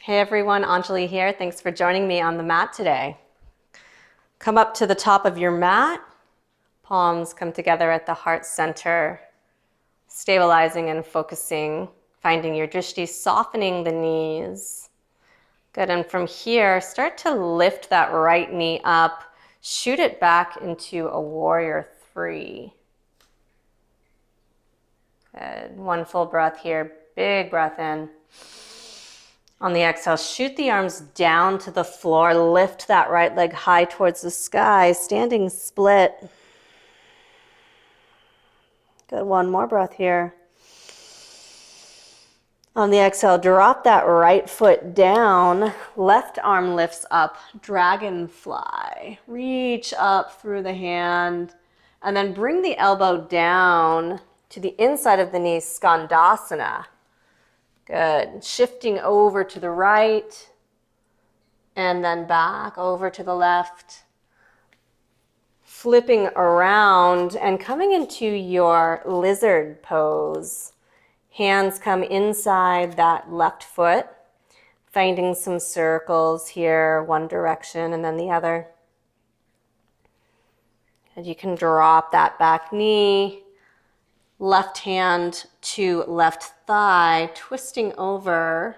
Hey everyone, Anjali here. Thanks for joining me on the mat today. Come up to the top of your mat. Palms come together at the heart center, stabilizing and focusing, finding your drishti, softening the knees. Good, and from here, start to lift that right knee up, shoot it back into a warrior three. Good, one full breath here, big breath in. On the exhale, shoot the arms down to the floor, lift that right leg high towards the sky, standing split. Good, one more breath here. On the exhale, drop that right foot down, left arm lifts up, dragonfly. Reach up through the hand, and then bring the elbow down to the inside of the knee, skandasana. Good. Shifting over to the right and then back over to the left. Flipping around and coming into your lizard pose. Hands come inside that left foot, finding some circles here, one direction and then the other. And you can drop that back knee. Left hand to left thigh, twisting over.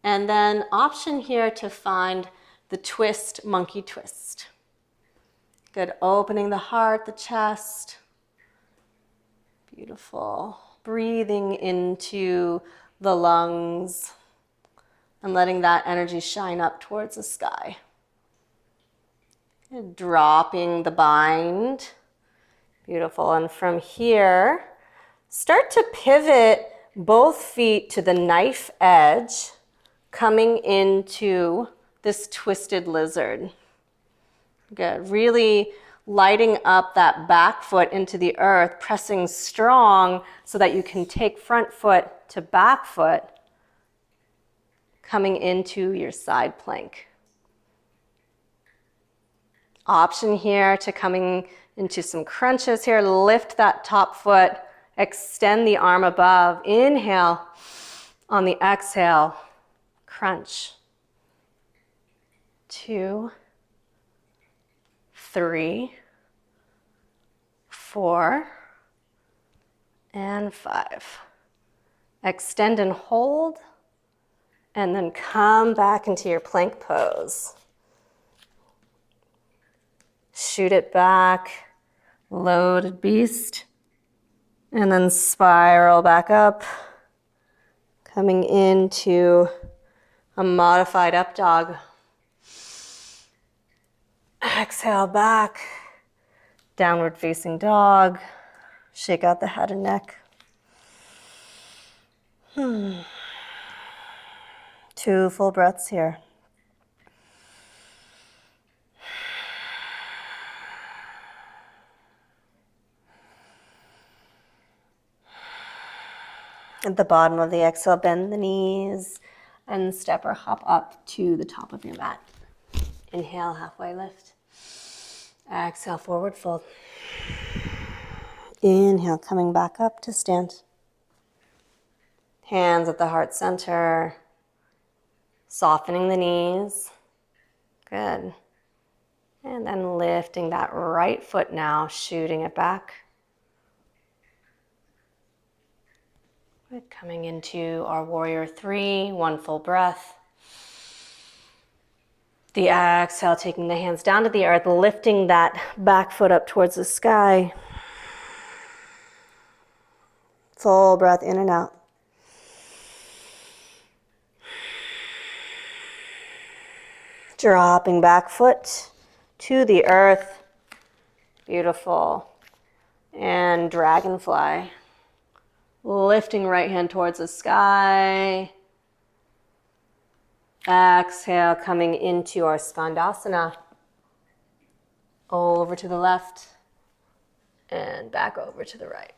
And then option here to find the twist, monkey twist. Good, opening the heart, the chest. Beautiful. Breathing into the lungs and letting that energy shine up towards the sky. Good, dropping the bind. Beautiful, and from here, start to pivot both feet to the knife edge, coming into this twisted lizard. Good, really lighting up that back foot into the earth, pressing strong so that you can take front foot to back foot, coming into your side plank. Option here to coming into some crunches here. Lift that top foot, extend the arm above. Inhale. On the exhale, crunch. 2, 3, 4, and 5. Extend and hold, and then come back into your plank pose. Shoot it back. Loaded beast, and then spiral back up, coming into a modified up dog. Exhale back, downward facing dog, shake out the head and neck. 2 full breaths here. At the bottom of the exhale, bend the knees and step or hop up to the top of your mat. Inhale, halfway lift. Exhale, forward fold. Inhale, coming back up to stand. Hands at the heart center, softening the knees. Good. And then lifting that right foot now, shooting it back. Good. Coming into our warrior three, one full breath. The exhale, taking the hands down to the earth, lifting that back foot up towards the sky. Full breath in and out. Dropping back foot to the earth. Beautiful. And dragonfly. Lifting right hand towards the sky. Exhale, coming into our skandasana. Over to the left and back over to the right.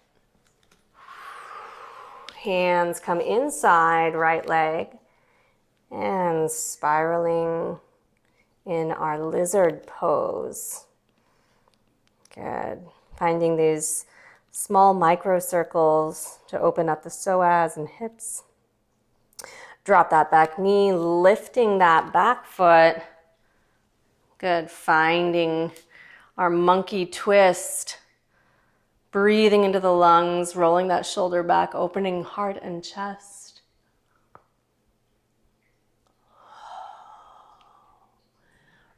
Hands come inside right leg and spiraling in our lizard pose. Good. Finding these small micro circles to open up the psoas and hips. Drop that back knee, lifting that back foot. Good, finding our monkey twist. Breathing into the lungs, rolling that shoulder back, opening heart and chest.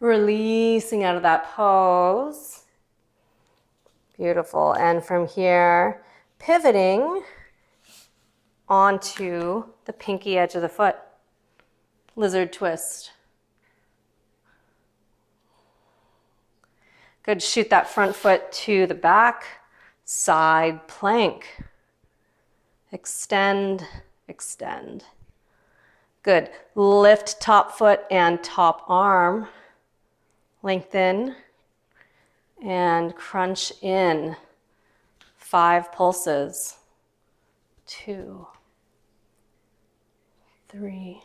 Releasing out of that pose. Beautiful. And from here, pivoting onto the pinky edge of the foot. Lizard twist. Good. Shoot that front foot to the back. Side plank. Extend, extend. Good. Lift top foot and top arm. Lengthen and crunch in. 5 pulses. 2, 3,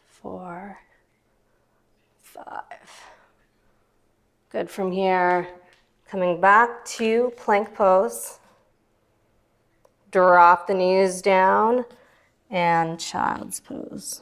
4, 5. Good. From here, coming back to plank pose. Drop the knees down and child's pose.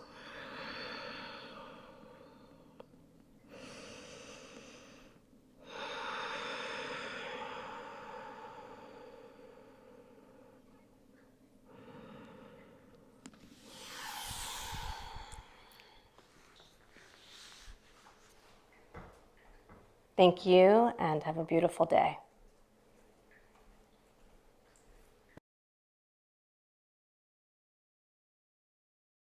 Thank you and have a beautiful day.